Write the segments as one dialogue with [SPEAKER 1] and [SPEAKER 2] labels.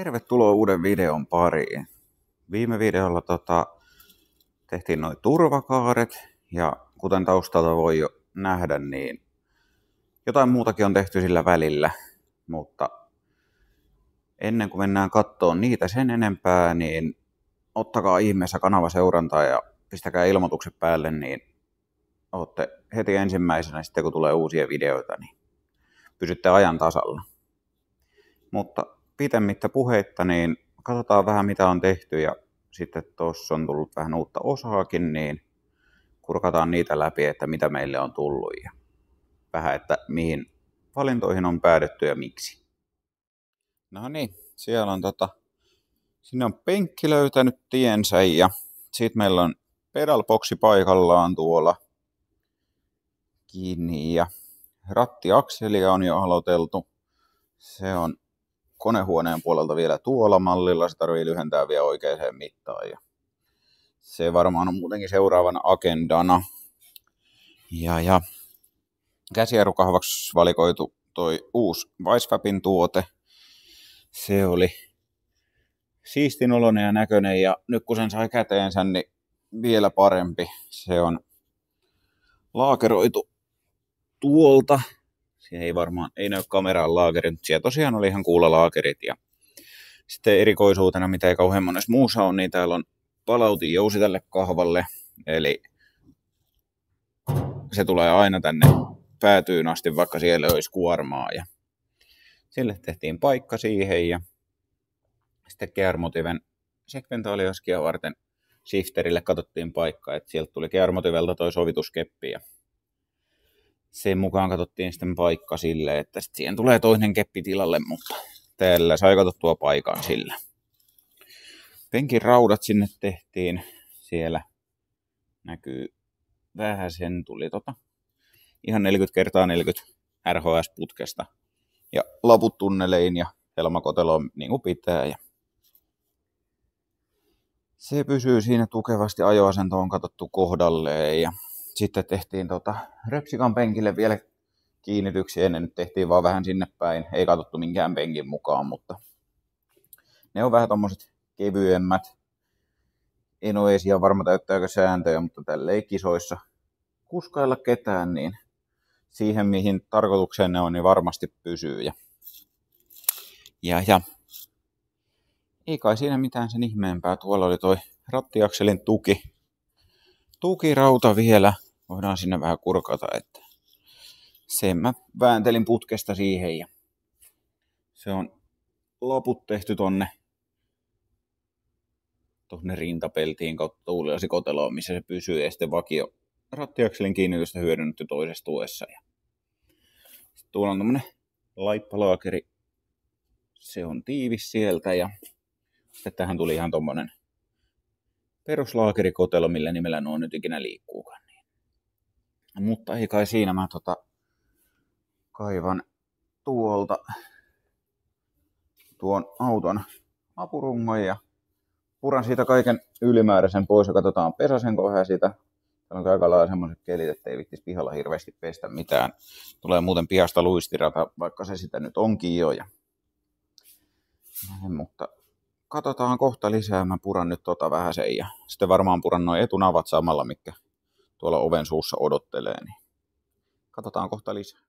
[SPEAKER 1] Tervetuloa uuden videon pariin. Viime videolla tehtiin noin turvakaaret ja kuten taustalta voi jo nähdä, niin jotain muutakin on tehty sillä välillä, mutta ennen kuin mennään kattoon niitä sen enempää, niin ottakaa ihmeessä kanavaseurantaa ja pistäkää ilmoitukset päälle, niin ootte heti ensimmäisenä sitten kun tulee uusia videoita, niin pysytte ajan tasalla. Mutta pitemmittä puheitta, niin katsotaan vähän mitä on tehty ja sitten tuossa on tullut vähän uutta osaakin, niin kurkataan niitä läpi, että mitä meille on tullut ja vähän, että mihin valintoihin on päädytty ja miksi. No niin, siellä on sinne on penkki löytänyt tiensä ja sitten meillä on pedalboksi paikallaan tuolla kiinni ja rattiakselia on jo aloiteltu. Se on konehuoneen puolelta vielä tuolla mallilla, se tarvii lyhentää vielä oikeaan mittaan ja se varmaan on muutenkin seuraavana agendana. Ja käsijarrukahvaksi valikoitu toi uusi Weissfabin tuote. Se oli siistin oloinen ja näköinen ja nyt kun sen sai käteensä, niin vielä parempi. Se on laakeroitu tuolta. Siellä ei näy kameraan laakerit, mutta siellä tosiaan oli ihan kuulalaakerit. Ja sitten erikoisuutena, mitä ei kauhean monessa muussa on, niin täällä on palautinjousi tälle kahvalle. Eli se tulee aina tänne päätyyn asti, vaikka siellä olisi kuormaa. Ja sille tehtiin paikka siihen ja sitten Gearmotiven sekventaaliaskia varten shifterille katsottiin paikka, että sieltä tuli Gearmotivelta toi sovituskeppi ja sen mukaan katsottiin sitten paikka sille, että sitten siihen tulee toinen keppi tilalle, mutta täällä sai katsottua paikan sillä. Penkin raudat sinne tehtiin, siellä näkyy vähän sen tuli ihan 40x40 RHS-putkesta ja laput tunnelein ja helmakoteloon niin kuin pitää. Ja se pysyy siinä tukevasti, ajoasento on katsottu kohdalleen ja sitten tehtiin repsikan penkille vielä kiinnityksiä, ennen nyt tehtiin vaan vähän sinne päin, ei katsottu minkään penkin mukaan, mutta ne on vähän tommoset kevyemmät. En ole edes ihan varma täyttääkö sääntöjä, mutta tälleen kisoissa kuskailla ketään, niin siihen mihin tarkoitukseen ne on, niin varmasti pysyy. Ja ei kai siinä mitään sen ihmeempää. Tuolla oli toi rattiakselin tukirauta vielä. Voidaan sinne vähän kurkata, että sen mä vääntelin putkesta siihen ja se on loput tehty tonne rintapeltiin kautta tuulilasikoteloon, missä se pysyy ja sitten vakio rattiakselin kiinnitystä hyödynnetty toisessa tuessa. Ja sitten tuolla on tommonen laippalaakeri, se on tiivis sieltä ja sitten tähän tuli ihan tommonen peruslaakerikotelo, millä nimellä nuo nyt ikinä liikkuukaan. Mutta ei kai siinä, mä kaivan tuolta tuon auton apurungon ja puran siitä kaiken ylimääräisen pois ja katsotaan pesasenko vähän sitä. Täällä on aika lailla semmoiset kelit, ettei vittis pihalla hirveästi pestä mitään. Tulee muuten pihasta luistirata, vaikka se sitä nyt onkin jo. Mutta katsotaan kohta lisää. Mä puran nyt vähän sen ja sitten varmaan puran noin etunavat samalla, mikä tuolla oven suussa odottelee. Niin katsotaan kohta lisää.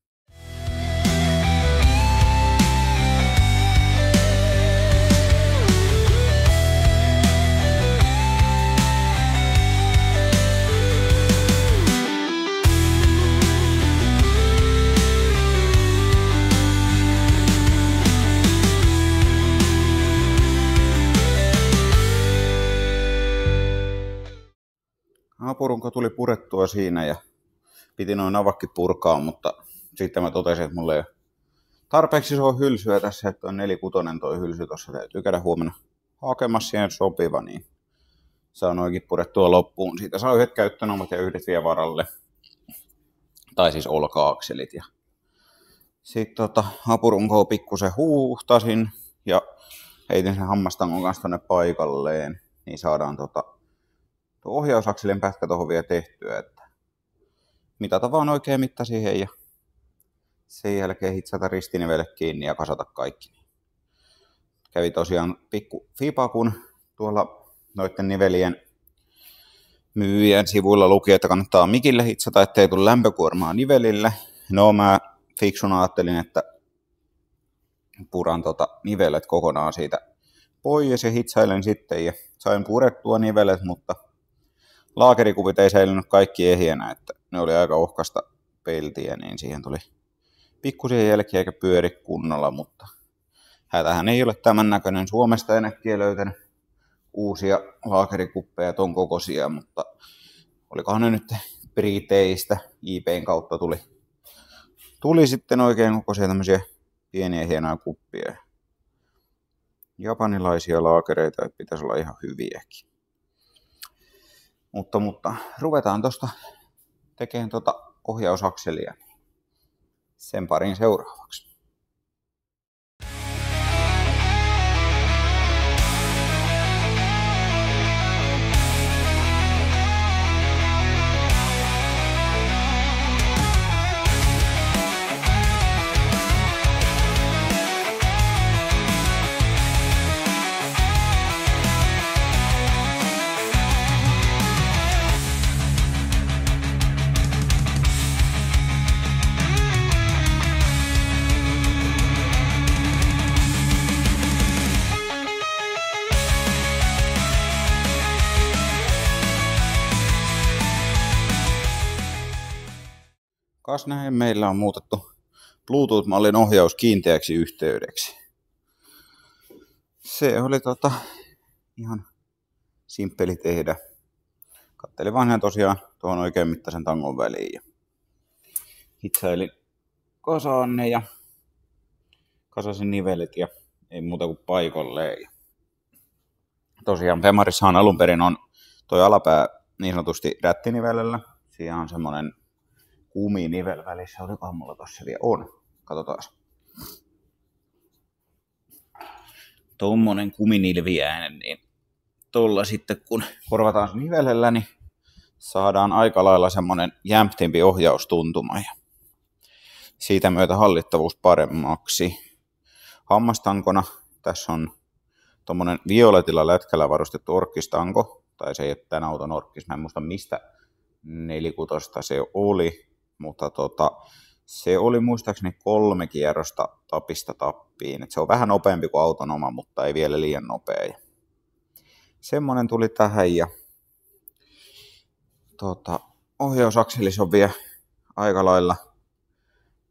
[SPEAKER 1] Apurunko tuli purettua siinä ja piti noin navakki purkaa, mutta sitten mä totesin, että mulla ei ole tarpeeksi isoa hylsyä tässä, että on 4/6 toi hylsy tuossa. Täytyy käydä huomenna hakemassa siihen sopiva, niin saa noikin purettua loppuun. Siitä saa yhdet käyttönomat ja yhdet vie varalle. Tai siis olka-akselit. Ja sitten apurunkoa pikkusen huuhtasin ja heitin sen hammastangon kanssa tonne paikalleen. Niin saadaan ohjausakselin pätkä tuohon vielä tehtyä, että mitata vaan oikein mitta siihen ja sen jälkeen hitsata ristinivelle kiinni ja kasata kaikki. kävi tosiaan pikku fipakun tuolla noiden nivelien myyjien sivuilla luki, että kannattaa mikille hitsata, ettei tule lämpökuormaa nivelille. No mä fiksuna ajattelin, että puran nivelet kokonaan siitä pois ja hitsailen sitten ja sain purettua nivelet, mutta laakerikuvit ei säilynyt kaikki ehjänä, että ne oli aika ohkasta peltiä, niin siihen tuli pikkusia jälkiä eikä pyöri kunnolla, mutta hätähän ei ole tämän näköinen. Suomesta en äkkiä löytänyt uusia laakerikuppeja ton kokoisia, mutta olikohan ne nyt Briteistä, IPn kautta tuli sitten oikein kokoisia tämmöisiä pieniä hienoja kuppia. Japanilaisia laakereita, että pitäisi olla ihan hyviäkin. Mutta ruvetaan tuosta tekemään ohjausakselia sen parin seuraavaksi. Kas näin meillä on muutettu Bluetooth-mallin ohjaus kiinteäksi yhteydeksi. Se oli ihan simppeli tehdä. Kattelin vaan tosiaan tuohon oikein mittaisen tangon väliin ja hitsailin kasaan ne ja kasasin nivelet ja ei muuta kuin paikalleen. Tosiaan Femarissahan alun perin on toi alapää niin sanotusti rättinivelellä. Siinä on semmonen kuminivel välissä. Olikohan mulla tossa vielä on? Katsotaan. Tommonen kuminilviäinen, niin tuolla sitten kun korvataan se nivelellä, niin saadaan aika lailla semmonen jämptimpi ohjaustuntuma ja siitä myötä hallittavuus paremmaksi. Hammastankona tässä on tommonen violetilla lätkällä varustettu orkkistanko, tai se ei ole tämän auton orkkis, mä en muista mistä 4-kutosta se oli, mutta se oli muistaakseni 3 kierrosta tapista tappiin. Et se on vähän nopeampi kuin auton oma, mutta ei vielä liian nopea. Semmonen tuli tähän ja ohjausakselis on vielä aika lailla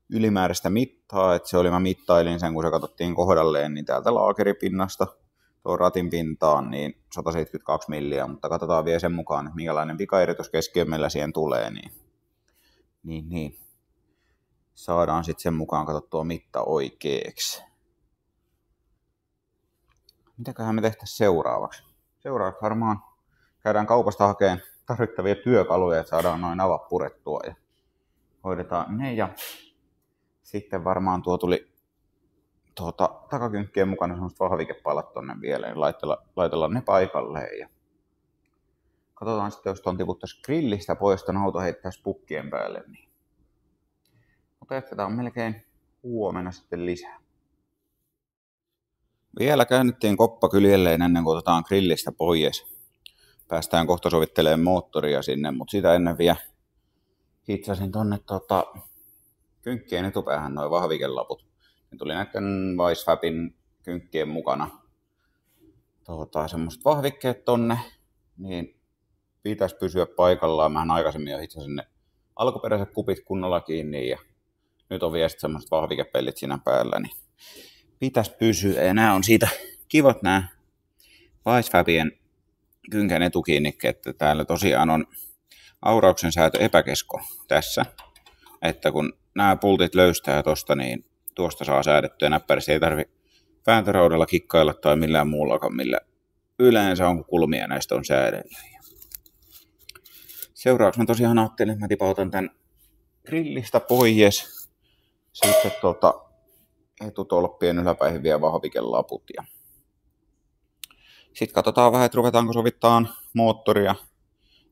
[SPEAKER 1] ylimääräistä mittaa. Et se oli, mä mittailin sen, kun se katsottiin kohdalleen, niin täältä laakeripinnasta tuon ratin pintaan niin 172 milliä, mutta katsotaan vielä sen mukaan, että minkälainen vikaeritys keskiömmellä siihen tulee, niin saadaan sitten sen mukaan katsottua mitta oikeaksi. Mitäköhän me tehtäisiin seuraavaksi? Seuraavaksi varmaan käydään kaupasta hakemaan tarvittavia työkaluja, että saadaan noin avat purettua ja hoidetaan ne. Ja sitten varmaan tuo tuli takakynkkien mukana semmoiset vahvikepalat tonne vielä, niin laitellaan ne paikalleen. Ja katsotaan sitten, jos ton tiputtaisiin grillistä pois, ton auto heittäisi pukkien päälle. Niin. Mutta jatketaan melkein huomenna sitten lisää. Vielä käännettiin koppa kyljelleen ennen kuin otetaan grillistä pois. Päästään kohta sovittelemaan moottoria sinne, mutta sitä ennen vielä hitsasin tonne kynkkien etupäähän noin vahvikelaput. Ne tuli näiden Weissfabin kynkkien mukana semmoiset vahvikkeet tonne, niin pitäisi pysyä paikallaan. Mähän aikaisemmin jo hitsasin ne alkuperäiset kupit kunnolla kiinni ja nyt on vielä semmoiset vahvikepellit siinä päällä, niin pitäisi pysyä. Ja nämä on siitä kivat nämä Weissfabien kynkän etukiinnikkeet, että täällä tosiaan on aurauksen säätö epäkesko tässä, että kun nämä pultit löystää tosta, niin tuosta saa säädettyä näppärästi. Ei tarvitse vääntöraudalla kikkailla tai millään muullakaan, millä yleensä on kulmia näistä on säädellyt. Seuraavaksi mä tosiaan ajattelin, että mä tipautan tämän grillistä pois. Sitten etutolppien yläpäihin vielä vahvikelaput. Sitten katsotaan vähän, että ruvetaanko sovittaan moottoria.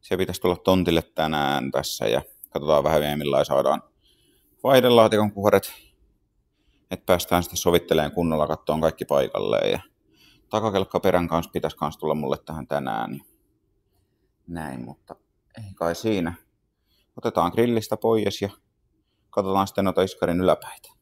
[SPEAKER 1] Se pitäisi tulla tontille tänään tässä ja katsotaan vähän vielä millä saadaan vaihdelaatikon kuoret. Että päästään sitten sovittelemaan kunnolla, katsomaan kaikki paikalleen. Ja takakelkka perän kanssa pitäisi kans tulla mulle tähän tänään. Niin näin, mutta ei kai siinä. Otetaan grillistä pois ja katsotaan sitten noita iskarin yläpäitä.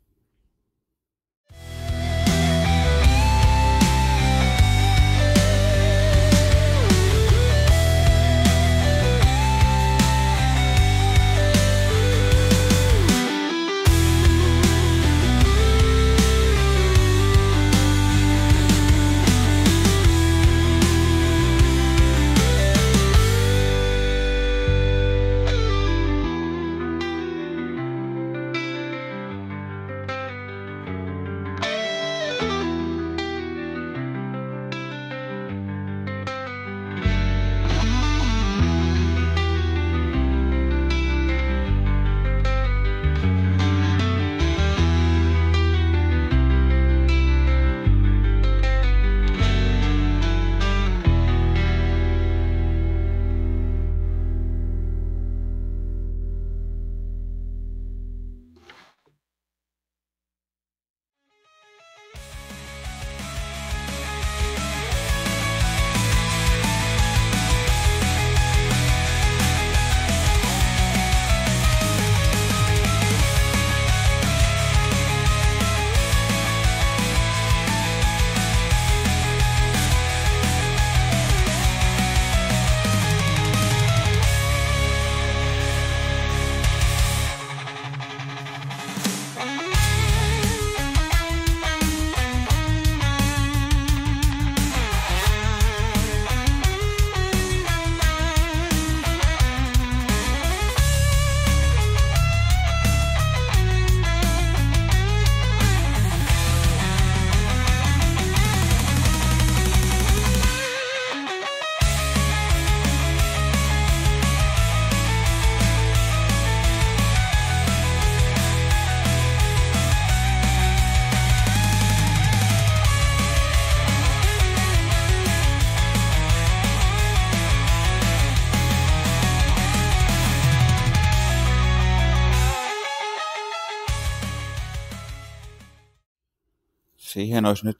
[SPEAKER 1] Siihen olisi nyt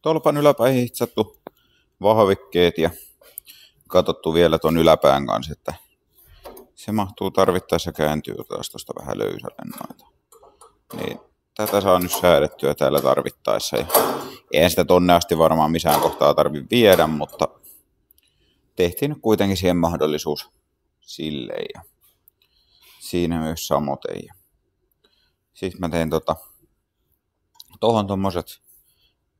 [SPEAKER 1] tolpan yläpäihin hitsattu vahvikkeet ja katsottu vielä ton yläpään kanssa, että se mahtuu tarvittaessa kääntyä taas tuosta vähän löysälle noita. Niin tätä saa nyt säädettyä täällä tarvittaessa. Ja eihän sitä tonne asti varmaan missään kohtaa tarvitse viedä, mutta tehtiin nyt kuitenkin siihen mahdollisuus silleen ja siinä myös samoten. Sitten mä tein tohon tommoset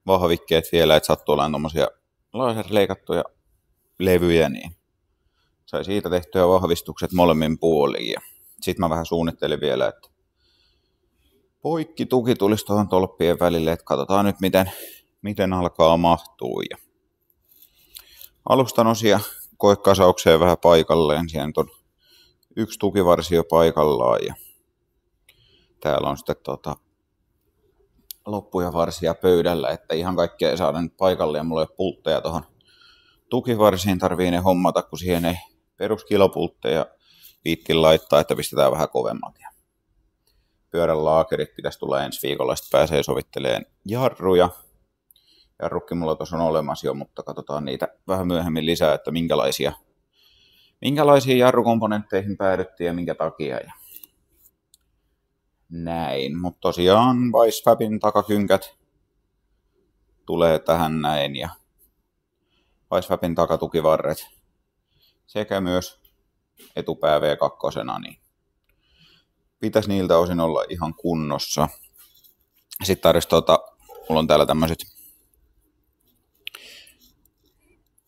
[SPEAKER 1] vahvikkeet vielä, että sattuu olemaan tommosia laserleikattuja levyjä, niin sai siitä tehtyä vahvistukset molemmin puoliin. Sitten mä vähän suunnittelin vielä, että poikki tuki tulisi tuohon tolppien välille, että katsotaan nyt miten alkaa mahtua. Ja alustan osia koekasaukseen vähän paikalleen, siellä on yksi tukivarsi jo paikallaan ja täällä on sitten loppuja varsia pöydällä, että ihan kaikkea ei saada nyt paikalle ja mulla ei ole pultteja tuohon tukivarsiin, tarvii ne hommata, kun siihen ei peruskilopultteja viittiin laittaa, että pistetään vähän kovemmat. Ja pyörän laakerit pitäisi tulla ensi viikolla, sitten pääsee sovittelemaan jarruja. Jarrukki mulla tuossa on olemassa jo, mutta katsotaan niitä vähän myöhemmin lisää, että minkälaisiin jarrukomponentteihin päädyttiin ja minkä takia. Ja näin, mutta tosiaan Weissfabin takakynkät tulee tähän näin ja Weissfabin takatukivarret sekä myös etupää V2, niin pitäisi niiltä osin olla ihan kunnossa. Sitten tarvitsisi mulla on täällä tämmöiset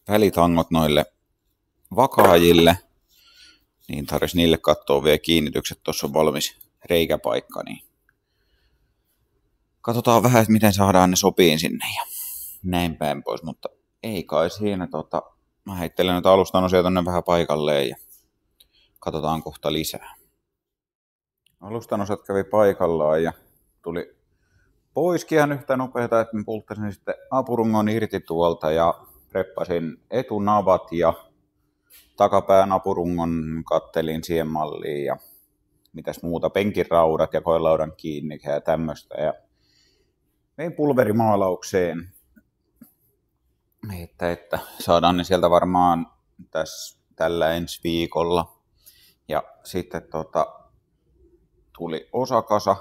[SPEAKER 1] välitangot noille vakaajille, niin tarvitsisi niille katsoa vielä kiinnitykset, tuossa on valmis reikäpaikka, niin katsotaan vähän, että miten saadaan ne sopiin sinne ja näin päin pois, mutta ei kai siinä, mä heittelen noita alustan osia tonne vähän paikalleen ja katsotaan kohta lisää. Alustan osat kävi paikallaan ja tuli poiskin ihan yhtä nopeeta, että mä pulttasin sitten apurungon irti tuolta ja preppasin etunavat ja takapään apurungon kattelin siihen malliin ja mitäs muuta, penkiraudat ja koelaudan kiinni ja tämmöistä. Ja vein pulverimaalaukseen Että saadaan ne sieltä varmaan tällä ensi viikolla. Ja sitten tuli osakasa.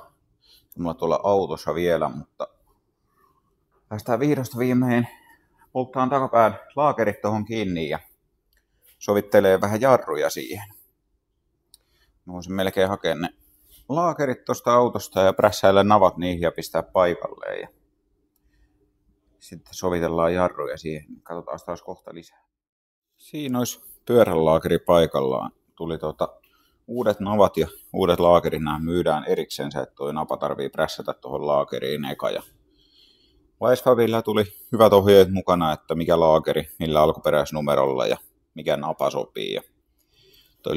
[SPEAKER 1] Mulla tuolla autossa vielä, mutta päästään vihdosta viimein polttaan takapään laakerit tuohon kiinni ja sovittelee vähän jarruja siihen. Mä voisin melkein hakea ne laakerit tuosta autosta ja prässäillä navat niihin ja pistää paikalleen. Ja sitten sovitellaan jarruja siihen. Katsotaan taas kohta lisää. Siinä olisi pyörälaakeri paikallaan. Tuli uudet navat ja uudet laakerit. Nämä myydään erikseen, että tuo napa tarvii prässätä tuohon laakeriin eka. Ja Weisfabilla tuli hyvät ohjeet mukana, että mikä laakeri, millä alkuperäisnumerolla ja mikä napa sopii. Ja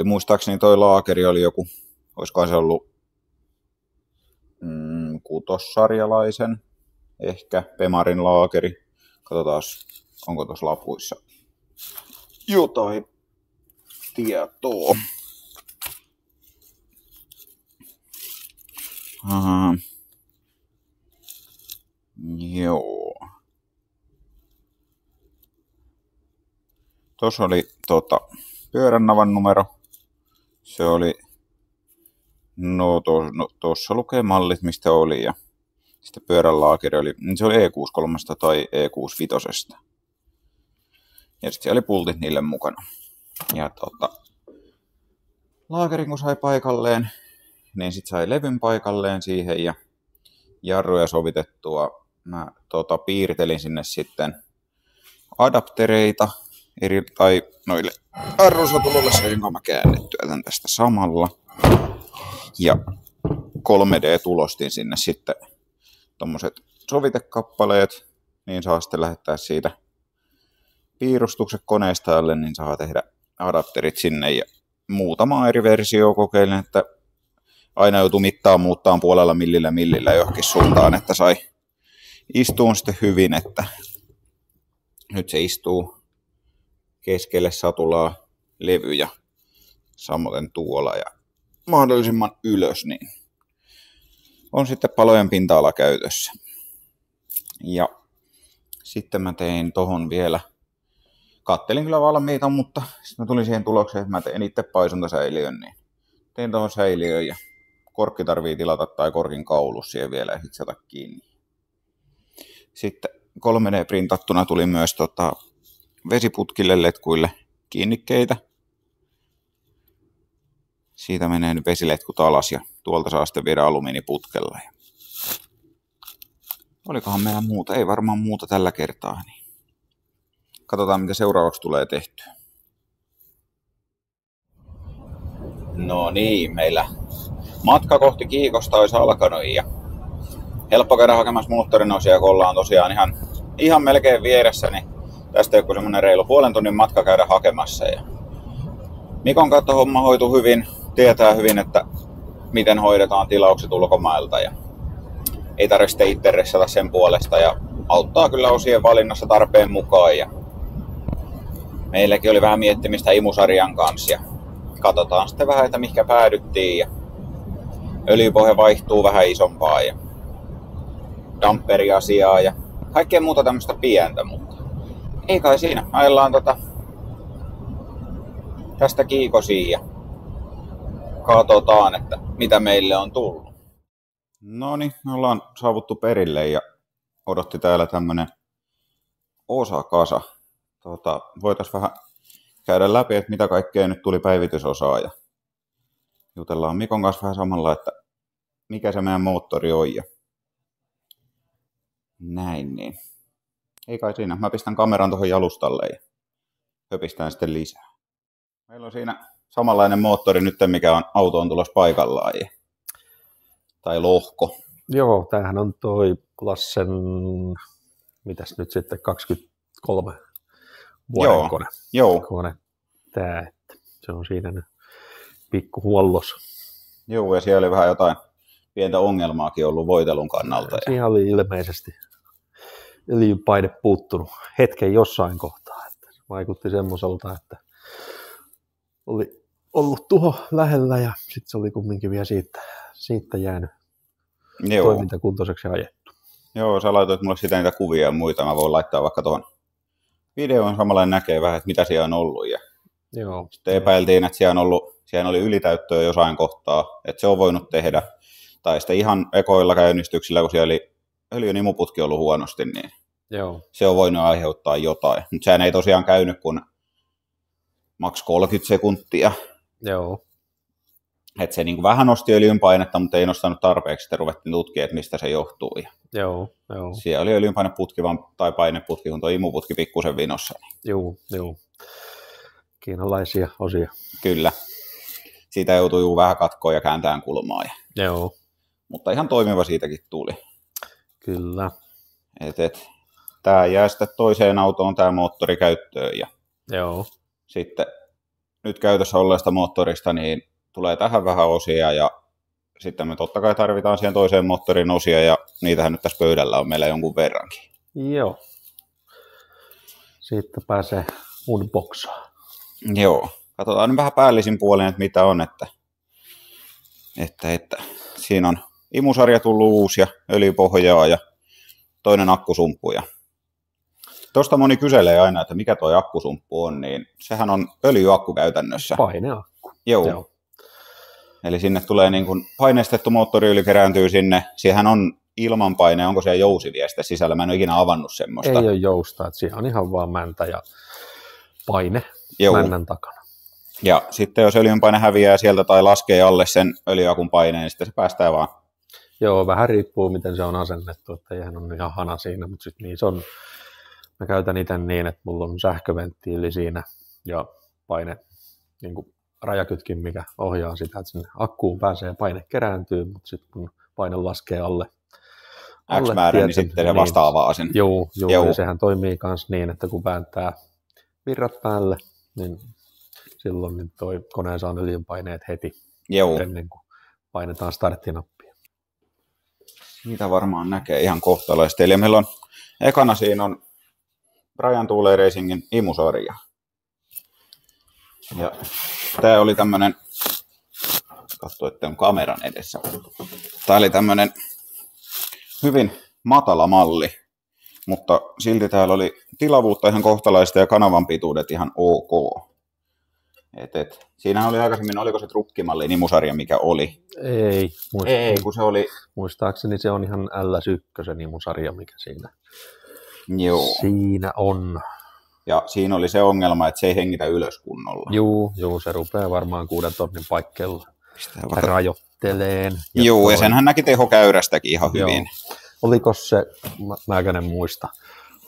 [SPEAKER 1] muistaakseni toi laakeri oli joku, olisikohan se ollut kutossarjalaisen, ehkä Pemarin laakeri. Katsotaan, onko tuossa lapuissa jotain tietoa. Joo. Tuossa oli pyörän navan numero. Se oli, tuossa lukee mallit mistä oli ja sitten pyörän laakeri oli, se oli E63 tai E65. Ja sitten oli pultit niille mukana. Ja laakerin kun sai paikalleen, niin sitten sai levyn paikalleen siihen ja jarruja sovitettua. Mä piirtelin sinne sitten adaptereita tai noille jarrusatulolle sainko mä käännettyä tän tästä samalla. Ja 3D-tulostin sinne sitten tommoset sovitekappaleet, niin saa sitten lähettää siitä piirustukset koneistajalle, niin saa tehdä adapterit sinne ja muutama eri versio kokeilen, että aina joutuu muuttaa puolella millillä johonkin suuntaan, että sai istuun sitten hyvin, että nyt se istuu keskelle satulaa levyjä samoin tuolla ja mahdollisimman ylös, niin on sitten palojen pinta-ala käytössä. Ja sitten mä tein tohon vielä, kattelin kyllä valmiita, mutta sitten mä tulin siihen tulokseen, että mä tein itse paisuntasäiliön, niin tein tohon säiliön ja korkki tarvii tilata tai korkin kaulus siihen vielä ja hitsata kiinni. Sitten 3D-printattuna tuli myös vesiputkille letkuille kiinnikkeitä. Siitä menee nyt vesiletkut alas ja tuolta saa sitten viedä alumiiniputkella. Olikohan meillä muuta? Ei varmaan muuta tällä kertaa. Niin. Katsotaan mitä seuraavaksi tulee tehtyä. No niin, meillä matka kohti Kiikosta olisi alkanut ja helppo käydä hakemassa moottorin osia, kun ollaan tosiaan ihan melkein vieressä, niin tästä joku semmonen reilu puolen tunnin matka käydä hakemassa. Ja Mikon kautta homma hoituu hyvin, tietää hyvin, että miten hoidetaan tilaukset ulkomailta ja ei tarvitse itse ressata sen puolesta ja auttaa kyllä osien valinnassa tarpeen mukaan. Ja meilläkin oli vähän miettimistä imusarjan kanssa ja katsotaan sitten vähän, että mihinkä päädyttiin ja öljypohja vaihtuu vähän isompaa ja damperiasiaa ja kaikkea muuta tämmöistä pientä, mutta ei kai siinä. Ajellaan tästä Kiikosiin ja katsotaan, että mitä meille on tullut. Noniin, me ollaan saavuttu perille ja odotti täällä tämmönen osakasa. Voitaisiin vähän käydä läpi, että mitä kaikkea nyt tuli päivitysosaa ja jutellaan Mikon kanssa vähän samalla, että mikä se meidän moottori on ja näin niin. Ei kai siinä. Mä pistän kameran tuohon jalustalle ja höpistään sitten lisää. Meillä on siinä samanlainen moottori nyt, mikä on autoon tulossa paikallaan. Tai lohko.
[SPEAKER 2] Joo, tämähän on toi Klassen, mitäs nyt sitten, 23 vuoden kone.
[SPEAKER 1] Joo.
[SPEAKER 2] Kone. Tää, että se on siinä nyt pikkuhuollossa.
[SPEAKER 1] Joo, ja siellä oli vähän jotain pientä ongelmaakin ollut voitelun kannalta.
[SPEAKER 2] Siinä oli ilmeisesti öljypaine puuttunut hetken jossain kohtaa. Että vaikutti semmoiselta, että oli ollut tuho lähellä ja sitten se oli kumminkin vielä siitä jäänyt toimintakuntoiseksi ajettu.
[SPEAKER 1] Joo, sä laitoit mulle sitä niitä kuvia ja muita. Mä voin laittaa vaikka tuohon videon samalla näkee vähän, että mitä siellä on ollut. Ja
[SPEAKER 2] Joo.
[SPEAKER 1] sitten epäiltiin, että siellä oli ylitäyttöä jossain kohtaa, että se on voinut tehdä. Tai sitten ihan ekoilla käynnistyksillä, kun siellä oli öljyn imuputki ollut huonosti, niin
[SPEAKER 2] Joo.
[SPEAKER 1] se on voinut aiheuttaa jotain. Mutta sehän ei tosiaan käynyt kuin maks 30 sekuntia.
[SPEAKER 2] Joo.
[SPEAKER 1] Että se niin vähän nosti öljyn painetta, mutta ei nostanut tarpeeksi. Sitten ruvettiin tutkia, että mistä se johtuu. Ja
[SPEAKER 2] Joo.
[SPEAKER 1] siellä oli öljynpaineputki tai paineputki, kun tuo imuputki pikkusen vinossa.
[SPEAKER 2] Joo. Kiinalaisia osia.
[SPEAKER 1] Kyllä. Siitä joutui vähän katkoon ja kääntämään kulmaa.
[SPEAKER 2] Joo.
[SPEAKER 1] Mutta ihan toimiva siitäkin tuli.
[SPEAKER 2] Kyllä.
[SPEAKER 1] Tämä jää sitten toiseen autoon tämä moottori käyttöön. Ja
[SPEAKER 2] Joo.
[SPEAKER 1] sitten nyt käytössä olleesta moottorista niin tulee tähän vähän osia ja sitten me totta kai tarvitaan siihen toiseen moottorin osia ja niitähän nyt tässä pöydällä on meillä jonkun verrankin.
[SPEAKER 2] Joo. Sitten pääsee unboxaan.
[SPEAKER 1] Joo. Katsotaan nyt vähän päällisin puolin, että mitä on. Että siinä on imusarja tullut uusi ja öljypohjaa ja toinen akkusumppu. Ja tuosta moni kyselee aina, että mikä tuo akkusumppu on, niin sehän on öljyakku käytännössä.
[SPEAKER 2] Paineakku.
[SPEAKER 1] Joo. Eli sinne tulee niin kuin paineistettu moottoriöljy kerääntyy sinne. Siihen on ilmanpaine, onko siellä jousivieste sisällä? Mä en ole ikinä avannut semmoista.
[SPEAKER 2] Ei ole jousta, että siihen on ihan vaan mäntä ja paine männän takana.
[SPEAKER 1] Ja sitten jos öljynpaine häviää sieltä tai laskee alle sen öljyakun paineen, niin sitten se päästää vaan.
[SPEAKER 2] Joo, vähän riippuu miten se on asennettu, että eihän on ihan hana siinä, mutta sitten niin se on. Mä käytän itse niin, että mulla on sähköventtiili siinä ja paine, niin kuin rajakytkin, mikä ohjaa sitä, että sinne akkuun pääsee paine kerääntyy, mutta sitten kun paine laskee alle
[SPEAKER 1] X määrä, niin sitten se vastaavaa sen.
[SPEAKER 2] Joo, ja sehän toimii myös niin, että kun vääntää virrat päälle, niin silloin niin toi kone saa öljynpaineet heti ennen kuin painetaan starttinappia.
[SPEAKER 1] Siitä varmaan näkee ihan kohtalaisesti. Eli meillä on ekana siinä on Brian Tooley Racingin imusarja. Ja tää oli tämmönen, katso, että on kameran edessä. Tää oli tämmönen hyvin matala malli, mutta silti täällä oli tilavuutta ihan kohtalaista ja kanavan pituudet ihan ok. Siinähän oli aikaisemmin, oliko se trukkimallin imusarja, mikä oli?
[SPEAKER 2] Ei,
[SPEAKER 1] kun se oli.
[SPEAKER 2] Muistaakseni se on ihan LS1 imusarja, mikä siinä on. Ja
[SPEAKER 1] siinä oli se ongelma, että se ei hengitä ylös kunnolla.
[SPEAKER 2] Joo, se rupeaa varmaan 6 tonnin paikkeilla rajoitteleen.
[SPEAKER 1] Ja senhän näki tehokäyrästäkin ihan hyvin.
[SPEAKER 2] Oliko se, mäkänen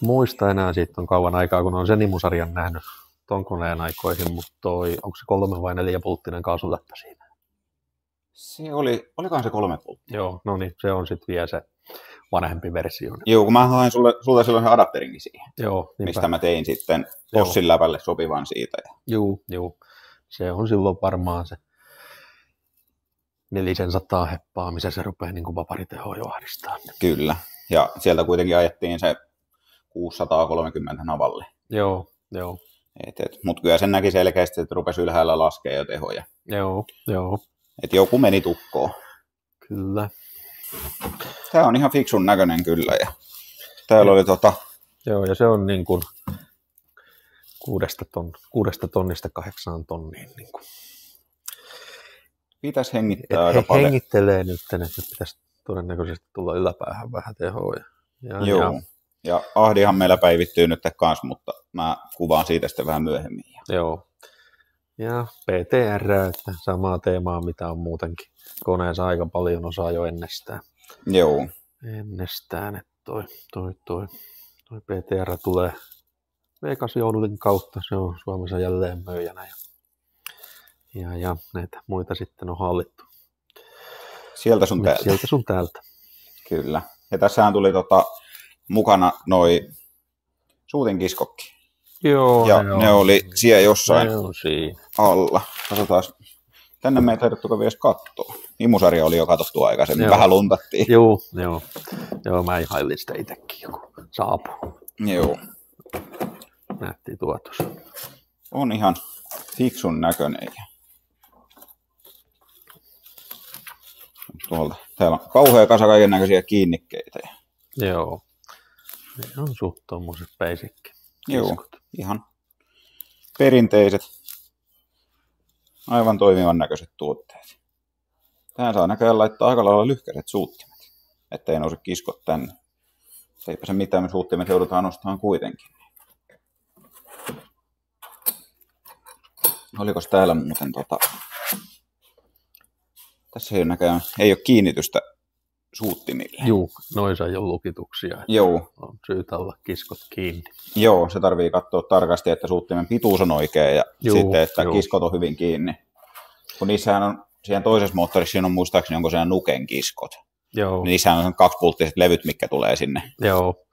[SPEAKER 2] muista enää, siitä on kauan aikaa, kun on sen imusarjan nähnyt ton koneen aikoihin, mutta onko se 3 vai 4 volttinen kaasuläppä siinä?
[SPEAKER 1] Olikohan se 3 volttia?
[SPEAKER 2] Joo, no niin, se on sitten vielä se vanhempi versio.
[SPEAKER 1] Joo, kun mä hain sulta silloin sen adapterinkin siihen,
[SPEAKER 2] joo,
[SPEAKER 1] mistä mä tein sitten Bossin läpälle sopivan siitä.
[SPEAKER 2] Joo, se on silloin varmaan se 400 heppaa, missä se rupeaa niin kuin vaparitehoa jo ahdistamaan.
[SPEAKER 1] Kyllä, ja sieltä kuitenkin ajettiin se 630 navalle.
[SPEAKER 2] Joo.
[SPEAKER 1] Mutta kyllä sen näki selkeästi, että rupesi ylhäällä laskea jo tehoja.
[SPEAKER 2] Joo.
[SPEAKER 1] Että joku meni tukkoon.
[SPEAKER 2] Kyllä.
[SPEAKER 1] Tämä on ihan fiksun näköinen kyllä. Ja täällä oli
[SPEAKER 2] Joo, ja se on niin kuin 6 tonnista 8 tonniin. Niin kuin.
[SPEAKER 1] Pitäisi hengittää aika paljon.
[SPEAKER 2] Hengittelee nyt, että pitäisi todennäköisesti tulla yläpäähän vähän tehoa.
[SPEAKER 1] Joo. Ja ahdihan meillä päivittyy nyt kanssa, mutta mä kuvaan siitä sitten vähän myöhemmin.
[SPEAKER 2] Joo. Ja PTR, että samaa teemaa, mitä on muutenkin. Koneessa aika paljon osaa jo ennestään.
[SPEAKER 1] Joo.
[SPEAKER 2] Ennestään, että toi PTR tulee V8-joudulin kautta. Se on Suomessa jälleen myyjänä. Ja näitä muita sitten on hallittu.
[SPEAKER 1] Sieltä sun täältä. Kyllä. Ja tässähän tuli mukana noi suutinkiskokki.
[SPEAKER 2] Joo.
[SPEAKER 1] Ja ne oli siellä jossain
[SPEAKER 2] siinä
[SPEAKER 1] alla. Katsotaan. Tänne me ei taidettukaan vielä katsoa. Imusarja oli jo katsottu aikaisemmin. Vähän luntattiin.
[SPEAKER 2] Joo, mä ihailin sitä itsekin, joku saapuu.
[SPEAKER 1] Joo.
[SPEAKER 2] Nähtiin tuotus.
[SPEAKER 1] On ihan fiksun näköinen. Täällä on kauhea kasa kaiken näköisiä kiinnikkeitä.
[SPEAKER 2] Joo. Ne on suht tommoset basic.
[SPEAKER 1] Joo. ihan perinteiset, aivan toimivan näköiset tuotteet. Tähän saa näköjään laittaa aika lailla lyhkäiset suuttimet, ettei nouse kiskot tänne. Eipä se mitään, me suuttimet joudutaan nostamaan kuitenkin. Olikos täällä muuten tässä ei ole näköjään, ei ole kiinnitystä suuttimille.
[SPEAKER 2] Juu, noissa ei ole lukituksia.
[SPEAKER 1] Joo.
[SPEAKER 2] On syytä olla kiskot kiinni.
[SPEAKER 1] Joo, se tarvii katsoa tarkasti, että suuttimen pituus on oikea ja sitten, että kiskot on hyvin kiinni. Kun niissähän on, siihen toisessa moottorissa siinä on muistaakseni, onko siellä nuken kiskot.
[SPEAKER 2] Joo.
[SPEAKER 1] Niissähän on 2-pulttiset levyt, mitkä tulee sinne.
[SPEAKER 2] Joo.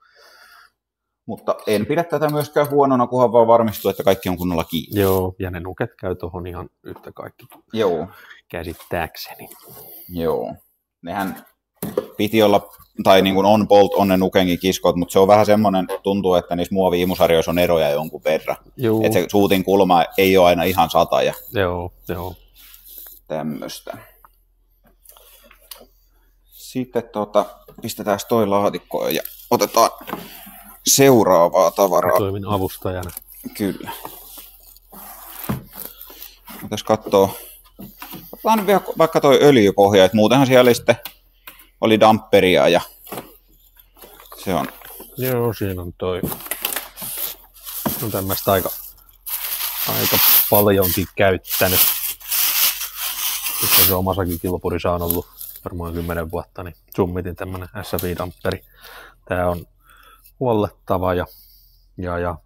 [SPEAKER 1] Mutta en pidä tätä myöskään huonona, kunhan vaan varmistuu, että kaikki on kunnolla kiinni.
[SPEAKER 2] Joo, ja ne nuket käy tuohon ihan yhtä kaikki.
[SPEAKER 1] Joo.
[SPEAKER 2] Käsittääkseni.
[SPEAKER 1] Joo. Nehän piti olla, tai niin kuin on bolt, on ne nukenkin kiskot, mutta se on vähän semmoinen, tuntuu, että niissä muovi-imusarjoissa on eroja jonkun verran.
[SPEAKER 2] Joo.
[SPEAKER 1] Että se suutin kulma ei ole aina ihan 100 ja
[SPEAKER 2] Joo.
[SPEAKER 1] tämmöistä. Sitten pistetään toi laatikkoon ja otetaan seuraavaa tavaraa.
[SPEAKER 2] Toimin avustajana.
[SPEAKER 1] Kyllä. Tässä katsoo. Otetaan nyt vielä vaikka toi öljypohja, että muutenhan siellä oli damperia ja se on.
[SPEAKER 2] Joo, siinä on toi. On tämmöistä aika paljonkin käyttänyt. Sitten se omassakin kilpurissa on ollut varmaan 10 vuotta, niin Summitin tämmönen SFI-damperi. Tää on huollettava ja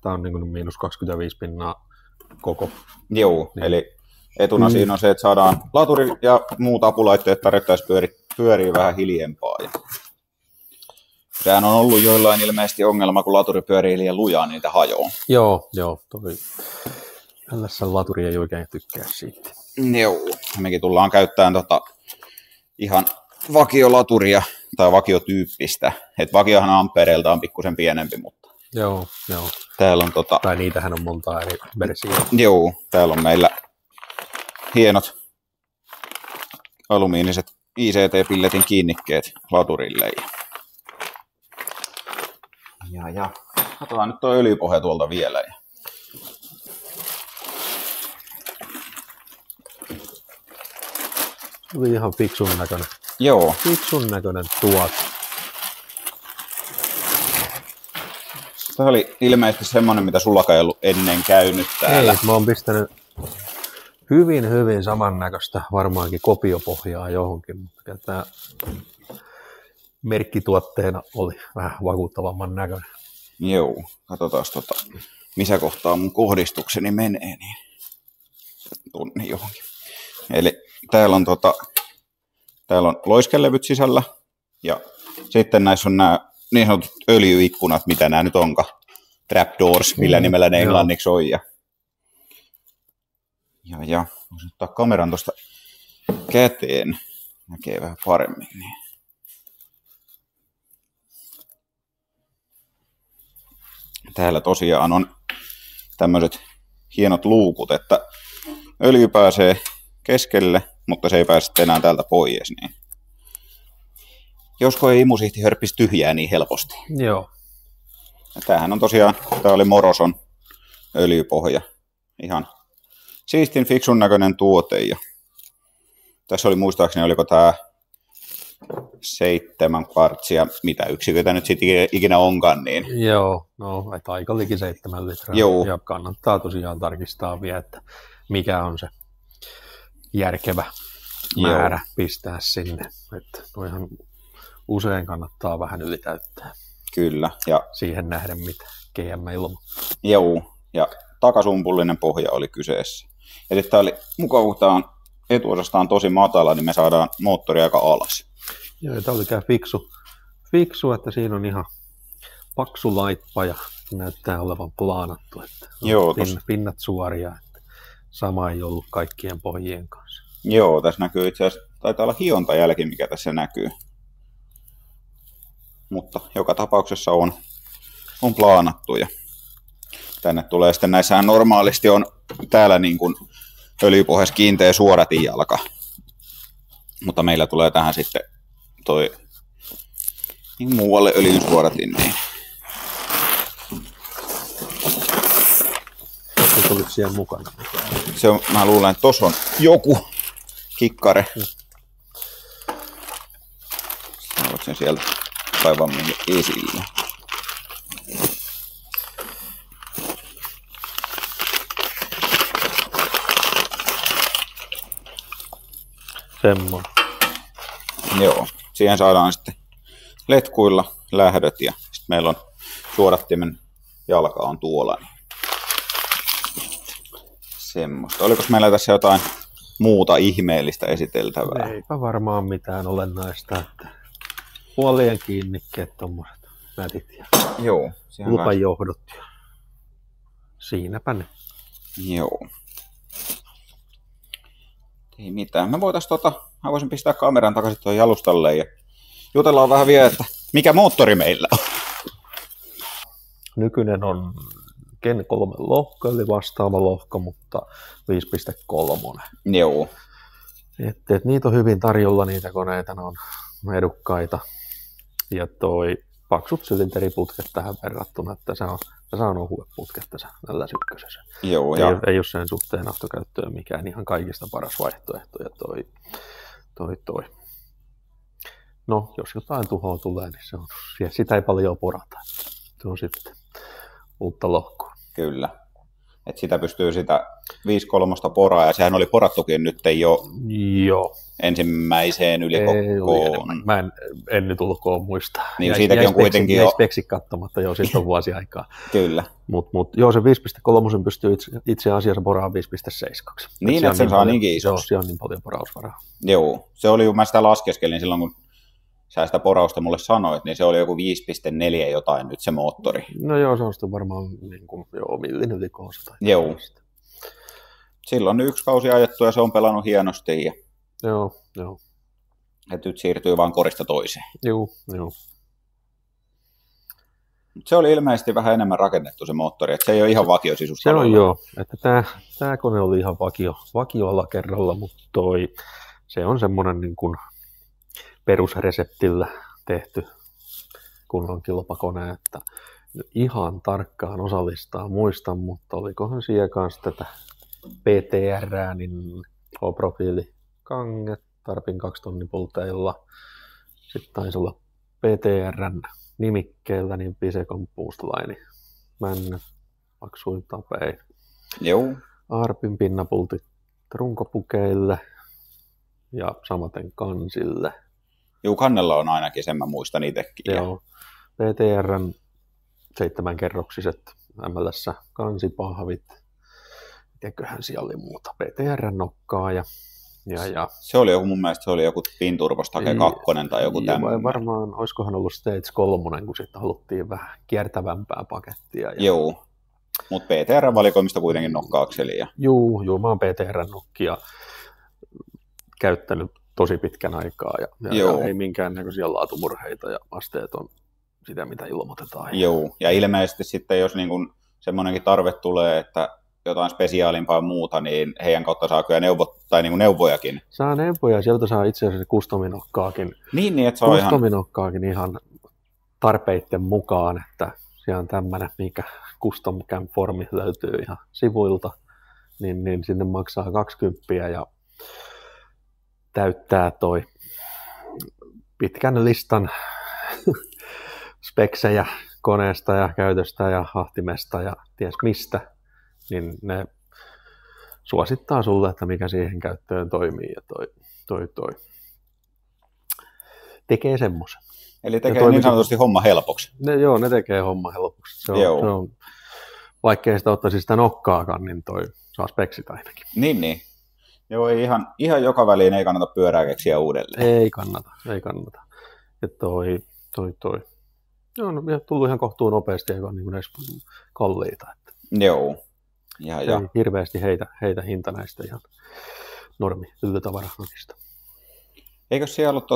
[SPEAKER 2] tää on niin kuin -25 koko.
[SPEAKER 1] Joo,
[SPEAKER 2] niin.
[SPEAKER 1] Eli etuna siinä on se, että saadaan laturi ja muut apulaitteet tarvittaessa pyörii vähän hiljempaa. Sehän on ollut joillain ilmeisesti ongelma, kun laturi pyörii liian lujaa, niin niitä hajoaa.
[SPEAKER 2] Joo, toi tällaisen laturi ei oikein tykkää siitä.
[SPEAKER 1] Joo, mekin tullaan käyttämään ihan vakiolaturia tai vakiotyyppistä. Et vakiohan ampereilta on pikkusen pienempi, mutta
[SPEAKER 2] Joo.
[SPEAKER 1] täällä on
[SPEAKER 2] Tai niitähän on monta eri versiota.
[SPEAKER 1] Joo, täällä on meillä hienot alumiiniset ICT-pilletin kiinnikkeet laturille. Ja katsotaan nyt tuo öljypohja tuolta vielä.
[SPEAKER 2] Se oli ihan fiksun näköinen.
[SPEAKER 1] Joo.
[SPEAKER 2] Fiksun näköinen tuote.
[SPEAKER 1] Tämä oli ilmeisesti semmoinen, mitä sullakaan ei ollut ennen käynyt täällä.
[SPEAKER 2] Ei, mä oon pistänyt hyvin samannäköistä, varmaankin kopiopohjaa johonkin, mutta tämä merkkituotteena oli vähän vakuuttavamman näköinen.
[SPEAKER 1] Joo, katsotaan missä kohtaa mun kohdistukseni menee, niin tunnin johonkin. Eli täällä on loiskelevyt sisällä ja sitten näissä on nämä niin sanotut öljyikkunat, mitä nämä nyt onkaan. Trapdoors, millä nimellä ne englanniksi on. Ja voisin ottaa kameran tuosta käteen. Näkee vähän paremmin. Niin. Täällä tosiaan on tämmöiset hienot luukut, että öljy pääsee keskelle, mutta se ei pääse enää täältä pois. Niin. Josko ei imusihti hörppisi tyhjää niin helposti.
[SPEAKER 2] Joo.
[SPEAKER 1] Ja tämähän on tosiaan, tämä oli Moroson öljypohja. Ihan siistin fiksun näköinen tuote. Ja tässä oli muistaakseni, oliko tämä 7 kvartsia, mitä yksiköitä nyt sitten ikinä onkaan. Niin.
[SPEAKER 2] Joo, no aika liki 7 litraa.
[SPEAKER 1] Joo.
[SPEAKER 2] Ja kannattaa tosiaan tarkistaa vielä, että mikä on se järkevä määrä pistää sinne. Että noihan usein kannattaa vähän ylitäyttää.
[SPEAKER 1] Kyllä. Ja
[SPEAKER 2] siihen nähden, mitä GM ilmoittaa.
[SPEAKER 1] Joo, ja takasumpullinen pohja oli kyseessä. Ja sitten tämä oli mukavuuteen etuosastaan tosi matala, niin me saadaan moottori aika alas.
[SPEAKER 2] Joo, tämä oli tämä fiksu, että siinä on ihan paksu laippa ja näyttää olevan plaanattu. Että
[SPEAKER 1] joo,
[SPEAKER 2] pinnat suoria, että sama ei ollut kaikkien pohjien kanssa.
[SPEAKER 1] Joo, tässä näkyy itse asiassa, taitaa olla hiontajälki, mikä tässä näkyy. Mutta joka tapauksessa on plaanattu ja tänne tulee sitten näissähän normaalisti on täällä niin kuin öljypohjassa kiinteä suoratinjalka, mutta meillä tulee tähän sitten toi niin muualle öljyn suoratin. Niin.
[SPEAKER 2] oliko siellä mukana?
[SPEAKER 1] Se on, mä luulen, että tossa on joku kikkare. Haluatko sen sieltä kaivammin esille?
[SPEAKER 2] Semmoinen.
[SPEAKER 1] Joo, siihen saadaan sitten letkuilla lähdöt ja sitten meillä on suodattimen jalka on tuolla. Niin semmoista. Oliko meillä tässä jotain muuta ihmeellistä esiteltävää?
[SPEAKER 2] Eipä varmaan mitään olennaista, että puolien kiinnikkeet tommoset nätit ja
[SPEAKER 1] Joo.
[SPEAKER 2] lupajohdot. Siinäpä ne.
[SPEAKER 1] Joo. Ei mitään. Mä voisin pistää kameran takaisin tuon jalustalle ja jutellaan vähän vielä, että mikä moottori meillä on.
[SPEAKER 2] Nykyinen on Gen 3 lohko, eli vastaava lohko, mutta 5.3.
[SPEAKER 1] Joo.
[SPEAKER 2] Et niitä on hyvin tarjolla, niitä koneita, ne on edukkaita. Ja toi paksut sylinteriputket tähän verrattuna, että se on ohueputket tässä LS1.
[SPEAKER 1] Joo,
[SPEAKER 2] ei ole sen suhteen autokäyttöön mikään ihan kaikista paras vaihtoehto. Ja toi. No, jos jotain tuhoa tulee, niin sitä ei paljon porata. Se on sitten uutta lohkoa.
[SPEAKER 1] Kyllä. Et sitä pystyy sitä 5.3 poraa, ja sehän oli porattukin nyt jo ensimmäiseen ylikokkoon.
[SPEAKER 2] Mä en nyt ulkoa muista.
[SPEAKER 1] Niin siitäkin on kuitenkin jo...
[SPEAKER 2] speksit katsomatta, joo, siitä on vuosi aikaa.
[SPEAKER 1] Kyllä.
[SPEAKER 2] Mut joo, se 5.3 pystyy itse asiassa poraamaan 5.7.
[SPEAKER 1] Niin, että sen saa niinkin isoksi.
[SPEAKER 2] Joo, se on niin paljon porausvaraa.
[SPEAKER 1] Joo, se oli, mä sitä laskeskelin silloin, kun sä sitä porausta mulle sanoit, niin se oli joku 5.4 jotain nyt se moottori.
[SPEAKER 2] No joo, se on sitten varmaan niin kuin, millin yli koosta.
[SPEAKER 1] Joo. Silloin on 1 kausi ajettu ja se on pelannut hienosti. Ja...
[SPEAKER 2] Joo.
[SPEAKER 1] Et nyt siirtyy vaan korista toiseen.
[SPEAKER 2] Joo.
[SPEAKER 1] Se oli ilmeisesti vähän enemmän rakennettu se moottori, että se ei ole ihan vakiosisus.
[SPEAKER 2] Se on joo, että tämä kone oli ihan vakioalla kerralla, mutta se on semmoinen niin kuin perusreseptillä tehty kunnon kilpakone, että ihan tarkkaan osallistaa muistan, mutta olikohan siellä kanssa tätä PTR, niin O-profiilikange, Tarpin 2 tonnipulteilla. Sitten taisi olla PTRn nimikkeellä, niin Pisekon Boostline, männät, paksuin tapein.
[SPEAKER 1] Joo.
[SPEAKER 2] Arpin pinnapultit runkopukeille ja samaten kansille.
[SPEAKER 1] Joo, kannella on ainakin, sen mä muistan itsekin.
[SPEAKER 2] Joo. PTRn 7-kerroksiset MLS-kansipahvit. Mitenköhän siellä oli muuta? PTRn nokkaa ja...
[SPEAKER 1] Se oli joku, mun mielestä se oli joku Pinturbos Take 2 tai joku tämmöinen.
[SPEAKER 2] Varmaan, olisikohan ollut Stage 3, kun sitten haluttiin vähän kiertävämpää pakettia.
[SPEAKER 1] Joo, mutta PTR-valikoimista kuitenkin nokkaakseli.
[SPEAKER 2] Joo, mä oon PTR-nokkia käyttänyt tosi pitkän aikaa ja ei minkäännäköisiä laatumurheita ja asteet on sitä, mitä ilmoitetaan.
[SPEAKER 1] Joo, ja ilmeisesti sitten jos niin kun semmoinenkin tarve tulee, että jotain spesiaalimpaa ja muuta, niin heidän kautta saa kyllä neuvojakin.
[SPEAKER 2] Saa neuvoja, sieltä saa itse asiassa kustominokkaakin.
[SPEAKER 1] Niin, että se on
[SPEAKER 2] kustominokkaakin ihan tarpeiden mukaan, että siellä on tämmöinen, mikä Custom Cam formi löytyy ihan sivuilta, niin sinne maksaa 20 ja täyttää toi pitkän listan speksejä koneesta ja käytöstä ja hahtimesta ja ties mistä, niin ne suosittaa sulle, että mikä siihen käyttöön toimii ja toi tekee semmoisen.
[SPEAKER 1] Eli tekee niin sanotusti homma helpoksi.
[SPEAKER 2] Ne tekee homma helpoksi. Se on, vaikkei sitä ottaisi sitä nokkaakaan, niin toi saa speksit ainakin.
[SPEAKER 1] Niin. Joo, ei ihan joka väliin ei kannata pyörää keksiä uudelleen.
[SPEAKER 2] Ei kannata. Ja toi. Joo, no, tullut ihan kohtuun nopeasti, eikä ole niin edes kalliita. Että
[SPEAKER 1] joo.
[SPEAKER 2] Ei hirveästi heitä hinta näistä ihan normi yllytavaranokista.
[SPEAKER 1] Eikö siellä ollut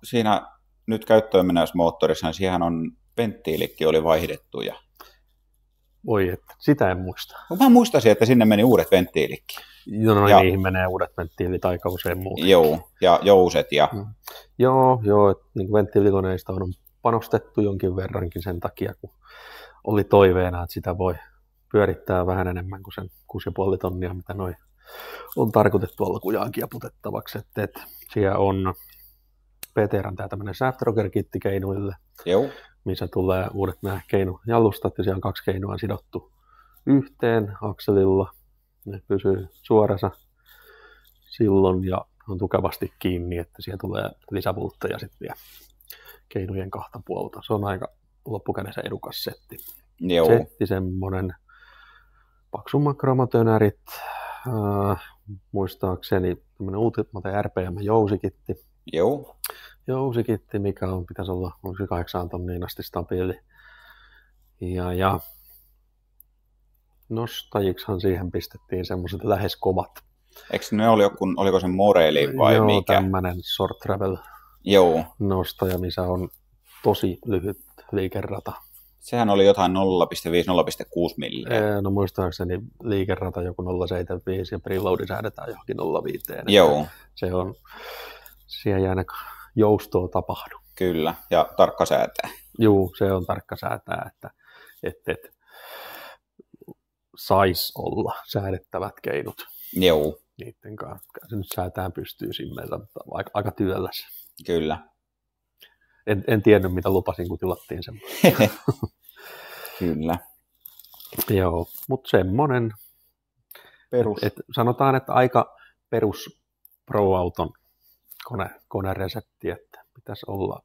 [SPEAKER 1] siinä nyt käyttöön mennässä moottorissa, niin siihen on venttiilikki oli vaihdettu. Ja...
[SPEAKER 2] Voi, että sitä en muista.
[SPEAKER 1] Mä muistaisin, että sinne meni uudet venttiilikki.
[SPEAKER 2] Niihin menee uudet venttiilit aika usein muuten.
[SPEAKER 1] Joo, ja jouset. Ja...
[SPEAKER 2] Joo, että niin venttiilikoneista on panostettu jonkin verrankin sen takia, kun oli toiveena, että sitä voi pyörittää vähän enemmän kuin sen 6,5 tonnia, mitä noi on tarkoitettu alkujaan kieputettavaksi. Et siellä on PTR:n tää tämmönen Shaft Rocker-kitti keinuille,
[SPEAKER 1] Joo.
[SPEAKER 2] missä tulee uudet nämä keinujalustat, ja siellä on 2 keinua sidottu yhteen akselilla. Ne pysyy suorassa silloin ja on tukevasti kiinni, että siellä tulee lisäpultteja sitten vielä keinujen 2 puolta. Se on aika loppukädessä edukas setti.
[SPEAKER 1] Joo.
[SPEAKER 2] Setti semmonen paksummat kromatönärit, muistaakseni tämmönen Ultimate RPM-jousikitti.
[SPEAKER 1] Joo.
[SPEAKER 2] Jousikitti, mikä on, pitäisi olla 8 tonniin asti stabiili. Ja nostajiksihan siihen pistettiin semmoiset lähes kovat.
[SPEAKER 1] Eikö ne oliko se Morelli vai
[SPEAKER 2] Joo,
[SPEAKER 1] mikä?
[SPEAKER 2] tämmönen short travel
[SPEAKER 1] Joo.
[SPEAKER 2] nostaja, missä on tosi lyhyt liikerata.
[SPEAKER 1] Sehän oli jotain 0,5-0,6 milliä.
[SPEAKER 2] No muistaakseni liikerata joku 0,75 ja preloadi säädetään johonkin 0,5.
[SPEAKER 1] Joo.
[SPEAKER 2] Se on, siellä ei aina joustoa tapahdu.
[SPEAKER 1] Kyllä, ja tarkka säätää.
[SPEAKER 2] Juu, se on tarkka säätää, että sais olla säädettävät keinot.
[SPEAKER 1] Joo.
[SPEAKER 2] Niiden kanssa se nyt säätään pystyy simmeillä, mutta aika työlläs.
[SPEAKER 1] Kyllä.
[SPEAKER 2] En tiennyt, mitä lupasin, kun tilattiin sen.
[SPEAKER 1] Kyllä.
[SPEAKER 2] Joo, mutta semmoinen.
[SPEAKER 1] Perus.
[SPEAKER 2] Sanotaan, että aika perus Pro-auton koneresepti, että pitäisi olla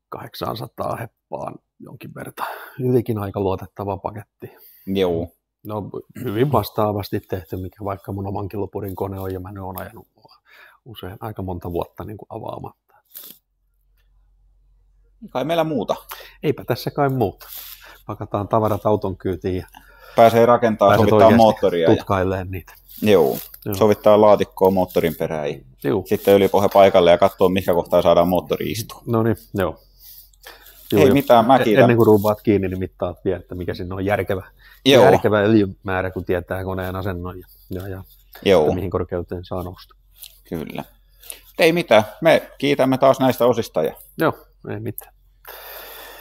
[SPEAKER 2] 800 heppaan jonkin verran. Hyvinkin aika luotettava paketti.
[SPEAKER 1] Joo.
[SPEAKER 2] No hyvin vastaavasti tehty, mikä vaikka mun oman kilopurin kone on, ja mä ne on ajanut usein aika monta vuotta niin kuin avaamatta.
[SPEAKER 1] Kai meillä muuta.
[SPEAKER 2] Eipä tässä kai muuta. Pakataan tavarat auton kyytiin ja
[SPEAKER 1] Pääsee rakentamaan, sovittaa moottoria.
[SPEAKER 2] Tutkailemaan niitä.
[SPEAKER 1] Joo. Sovittaa laatikkoa moottorin perään.
[SPEAKER 2] Joo.
[SPEAKER 1] Sitten ylipohja paikalle ja katsoo, mikä kohtaa saadaan moottori istua.
[SPEAKER 2] No niin, joo.
[SPEAKER 1] Ei mitään, mä kiitän.
[SPEAKER 2] Ennen kuin ruuvaat kiinni, niin mittaat vielä, että mikä sinne on järkevä öljymäärä, kun tietää koneen asennon ja mihin korkeuteen saa nousta.
[SPEAKER 1] Kyllä. Ei mitään, me kiitämme taas näistä osista ja
[SPEAKER 2] joo, ei mitään.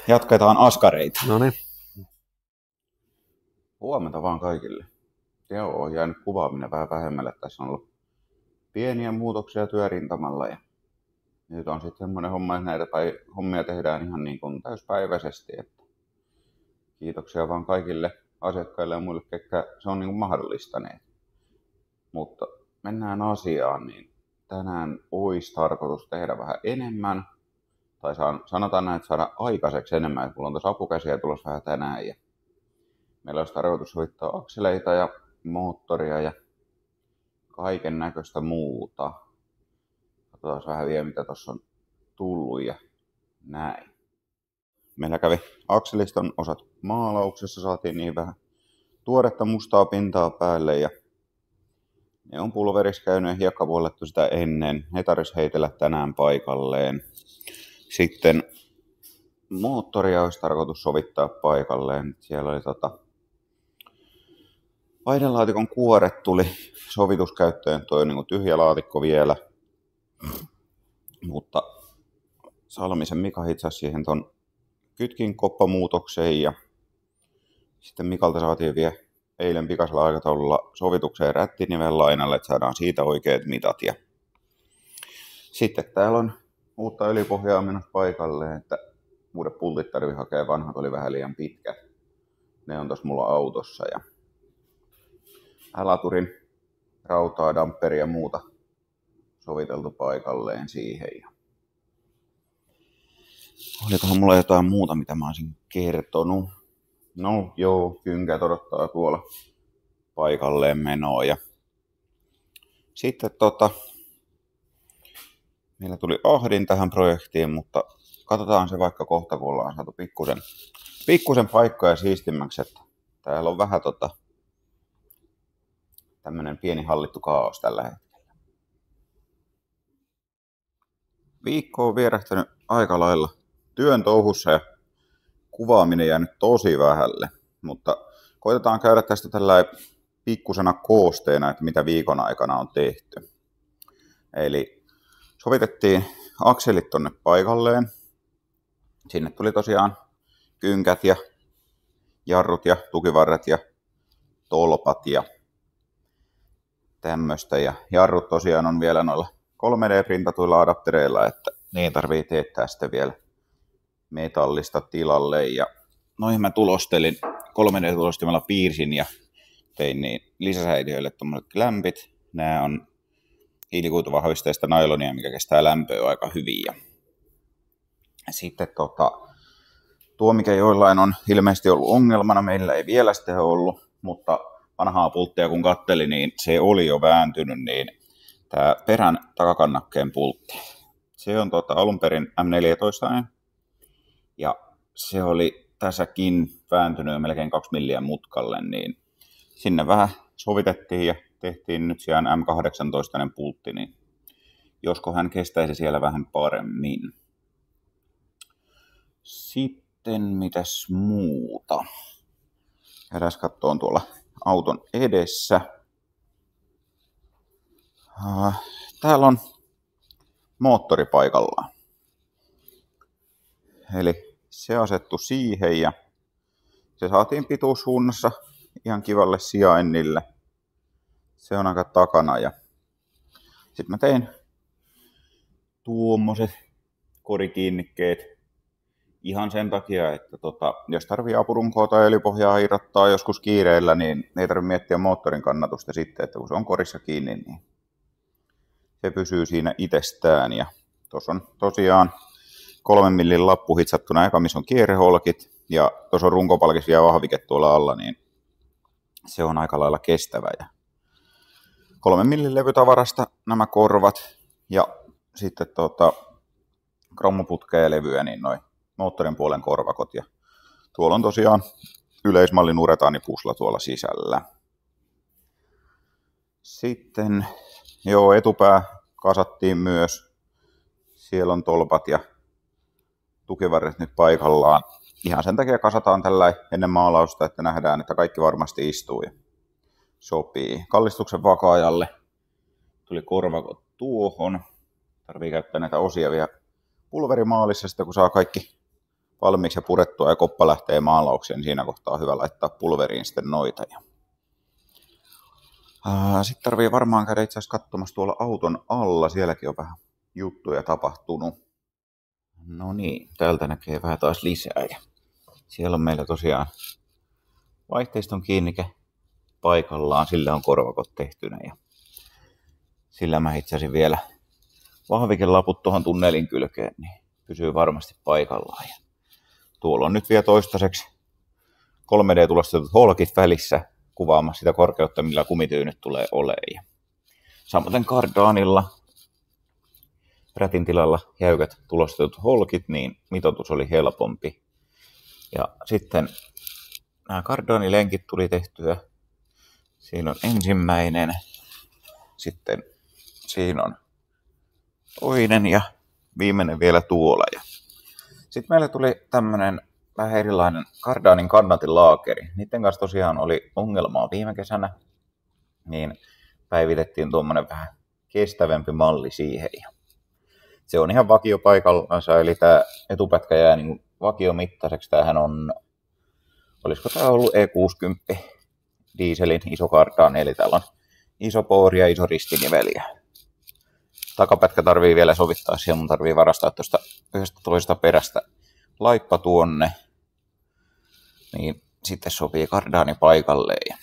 [SPEAKER 1] Jatketaan askareita.
[SPEAKER 2] No niin.
[SPEAKER 1] Huomenta vaan kaikille. Joo, on jäänyt kuvaaminen vähän vähemmälle. Tässä on ollut pieniä muutoksia työrintamalla ja nyt on sitten semmoinen homma, että näitä hommia tehdään ihan niin kuin täyspäiväisesti. Että kiitoksia vaan kaikille asiakkaille ja muille, ketkä se on niin kuin mahdollistaneet. Mutta mennään asiaan, niin tänään olisi tarkoitus tehdä vähän enemmän. Tai sanotaan näin, että saada aikaiseksi enemmän. Että mulla on tuossa apukäsiä tulossa vähän tänään. Ja meillä olisi tarkoitus sovittaa akseleita ja moottoria ja kaiken näköistä muuta. Katsotaan vähän vielä, mitä tuossa on tullut ja näin. Meillä kävi akseliston osat maalauksessa, saatiin niin vähän tuoretta mustaa pintaa päälle ja ne on pulverissa käynyt ja hiekkapuolettu sitä ennen. Ne tarvitsisi heitellä tänään paikalleen. Sitten moottoria olisi tarkoitus sovittaa paikalleen. Siellä oli vaihdelaatikon kuoret tuli sovituskäyttöön, toi niin kuin tyhjä laatikko vielä. Mutta Salmisen Mika hitsasi siihen ton kytkin koppamuutokseen ja sitten Mikalta saatiin vielä eilen pikaisella aikataululla sovitukseen rättiniven lainalle, että saadaan siitä oikeat mitat. Ja sitten täällä on uutta öljypohjaa menossa paikalleen, että uudet pultit tarvii hakea, vanhat oli vähän liian pitkät. Ne on tossa mulla autossa ja laturin rautaa, damperia ja muuta soviteltu paikalleen siihen. Ja olikohan mulla jotain muuta, mitä mä olisin kertonut? No joo, kynkät odottaa tuolla paikalleen menoa. Ja sitten meillä tuli ahdin tähän projektiin, mutta katsotaan se vaikka kohta, kun ollaan saatu pikkusen paikkoja siistimmäksi, että täällä on vähän tämmönen pieni hallittu kaos tällä hetkellä. Viikko on vierähtänyt aika lailla työn touhussa ja kuvaaminen jäänyt tosi vähälle, mutta koitetaan käydä tästä tällä pikkusena koosteena, että mitä viikon aikana on tehty. Eli sovitettiin akselit tonne paikalleen. Sinne tuli tosiaan kynkät ja jarrut ja tukivarret ja tolpat ja tämmöistä. Ja jarrut tosiaan on vielä noilla 3D-printatuilla adaptereilla, että niin tarvii teettää sitten vielä metallista tilalle. Ja noihin mä tulostelin 3D-tulostimella, piirsin ja tein niin lisäsäiliöille tuommoiset klämpit. Nämä on hiilikuituvahvisteista nailonia, mikä kestää lämpöä aika hyvin. Ja sitten tuo, mikä joillain on ilmeisesti ollut ongelmana, meillä ei vielä sitä ollut, mutta vanhaa pulttia kun katteli, niin se oli jo vääntynyt, niin tämä perän takakannakkeen pultti. Se on alun perin M14, ja se oli tässäkin vääntynyt melkein 2 milliä mutkalle, niin sinne vähän sovitettiin ja tehtiin nyt sijaan M18 pultti, niin josko hän kestäisi siellä vähän paremmin. Sitten mitäs muuta? Käydään katsomaan tuolla auton edessä. Täällä on moottori paikallaan. Eli se asettu siihen ja se saatiin pituussuunnassa ihan kivalle sijainnille. Se on aika takana ja sitten mä tein tuommoiset korikiinnikkeet ihan sen takia, että jos tarvii apurunkoa tai öljypohjaa irrottaa joskus kiireellä, niin ei tarvitse miettiä moottorin kannatusta sitten, että kun se on korissa kiinni, niin se pysyy siinä itsestään. Ja tuossa on tosiaan 3 millin lappu hitsattuna eka, missä on kierreholkit, ja tuossa on runkopalkis vielä vahvike tuolla alla, niin se on aika lailla kestävä. Ja 3 millin levytavarasta nämä korvat, ja sitten krommoputkea ja levyä, niin noin moottorin puolen korvakot. Ja tuolla on tosiaan yleismallin uretaanipusla tuolla sisällä. Sitten etupää kasattiin myös. Siellä on tolpat ja tukivarret nyt paikallaan. Ihan sen takia kasataan tällä ennen maalausta, että nähdään, että kaikki varmasti istuu ja sopii. Kallistuksen vakaajalle tuli korvakot tuohon. Tarvii käyttää näitä osia vielä pulverimaalissa, sitten kun saa kaikki valmiiksi ja purettua ja koppa lähtee maalaukseen, niin siinä kohtaa on hyvä laittaa pulveriin sitten noita. Sitten tarvii varmaan käydä itse asiassa katsomassa tuolla auton alla, sielläkin on vähän juttuja tapahtunut. No niin, täältä näkee vähän taas lisää. Ja siellä on meillä tosiaan vaihteiston kiinnike paikallaan, sillä on korvakot tehtynä. Ja sillä mä hitsasin vielä vahvikelaput tuohon tunnelin kylkeen, niin pysyy varmasti paikallaan. Ja tuolla on nyt vielä toistaiseksi 3D-tulostetut holkit välissä kuvaamassa sitä korkeutta, millä kumityynyt tulee olemaan. Samoin kardaanilla rätin tilalla jäykät tulostetut holkit, niin mitoitus oli helpompi. Ja sitten nämä kardaanilenkit tuli tehtyä. Siinä on ensimmäinen, sitten siinä on toinen ja viimeinen vielä tuolla. Ja sitten meille tuli tämmöinen vähän erilainen kardaanin kannatilaakeri. Niiden kanssa tosiaan oli ongelmaa viime kesänä, niin päivitettiin tuommoinen vähän kestävämpi malli siihen. Ja se on ihan vakiopaikallansa, eli tämä etupätkä jää niin vakiomittaiseksi. Tämähän on, olisiko tämä ollut E60 dieselin iso kardaani, eli täällä on iso poori ja iso ristiniveli. Takapätkä tarvii vielä sovittaa, siellä mun tarvii varastaa tuosta yhdestä toisesta perästä laippa tuonne, niin sitten sopii kardaani paikalleen.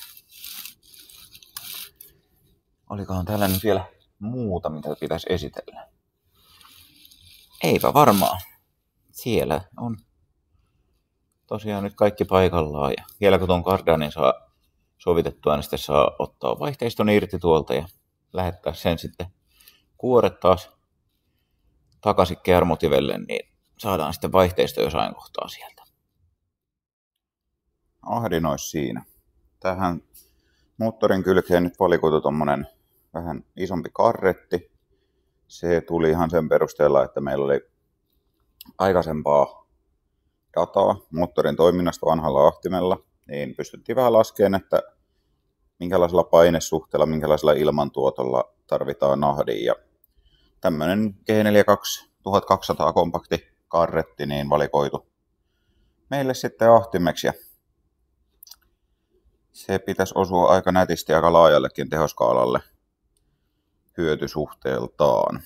[SPEAKER 1] Olikohan täällä nyt vielä muuta, mitä pitäisi esitellä? Eipä varmaan. Siellä on tosiaan nyt kaikki paikallaan. Ja vielä kun tuon kardaanin saa sovitettua, niin sitten saa ottaa vaihteiston irti tuolta ja lähettää sen sitten kuoret taas takaisin kermotivelle, niin saadaan sitten vaihteisto jossain kohtaa sieltä. Ahdin olisi siinä. Tähän moottorin kylkeen nyt valikoitu tommonen vähän isompi karretti. Se tuli ihan sen perusteella, että meillä oli aikaisempaa dataa moottorin toiminnasta vanhalla ahtimella, niin pystyttiin vähän laskemaan, että minkälaisella painesuhteella, minkälaisella ilmantuotolla tarvitaan ahdin. Ja tämmöinen G42 1200 kompakti karretti niin valikoitu meille sitten ahtimeksi. Ja Se pitäisi osua aika nätisti aika laajallekin tehoskaalalle hyötysuhteeltaan.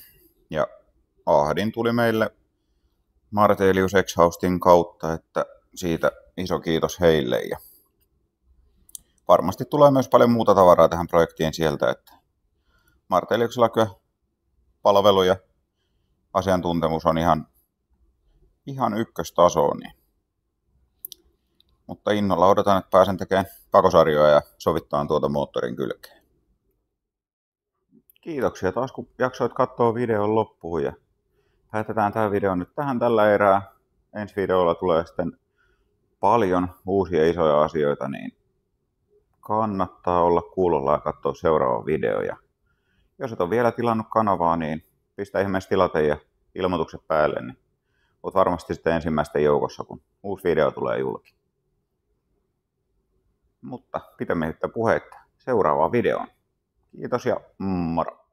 [SPEAKER 1] Ja ahdin tuli meille Martelius Exhaustin kautta, että siitä iso kiitos heille. Ja varmasti tulee myös paljon muuta tavaraa tähän projektiin sieltä, että Marteliuksella kyllä palvelu ja asiantuntemus on ihan ykköstasoa. Niin. Mutta innolla odotan, että pääsen tekemään pakosarjoja ja sovittaan tuota moottorin kylkeen. Kiitoksia taas kun jaksoit katsoa videon loppuun ja päätetään tämä video nyt tähän tällä erää. Ensi videolla tulee sitten paljon uusia isoja asioita, niin kannattaa olla kuulolla ja katsoa seuraava video. Ja jos et ole vielä tilannut kanavaa, niin pistä ihmeessä tilata ja ilmoitukset päälle, niin oot varmasti sitten ensimmäisten joukossa, kun uusi video tulee julki. Mutta pitämättä puheitta seuraavaan videoon. Kiitos ja moro!